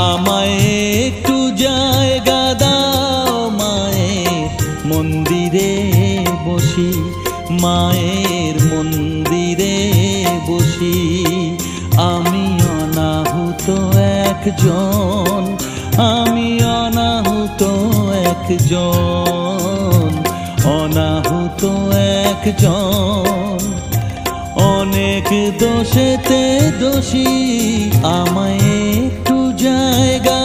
আমায় একটু জায়গা দাও মায়ের মন্দিরে বসি, মায়ের মন্দিরে বসি। আমি অনাহুত একজন, আমি অনাহুত একজন, অনাহুত একজন। অনেক দোষেতে দোষী, আমায় একটু জায়গা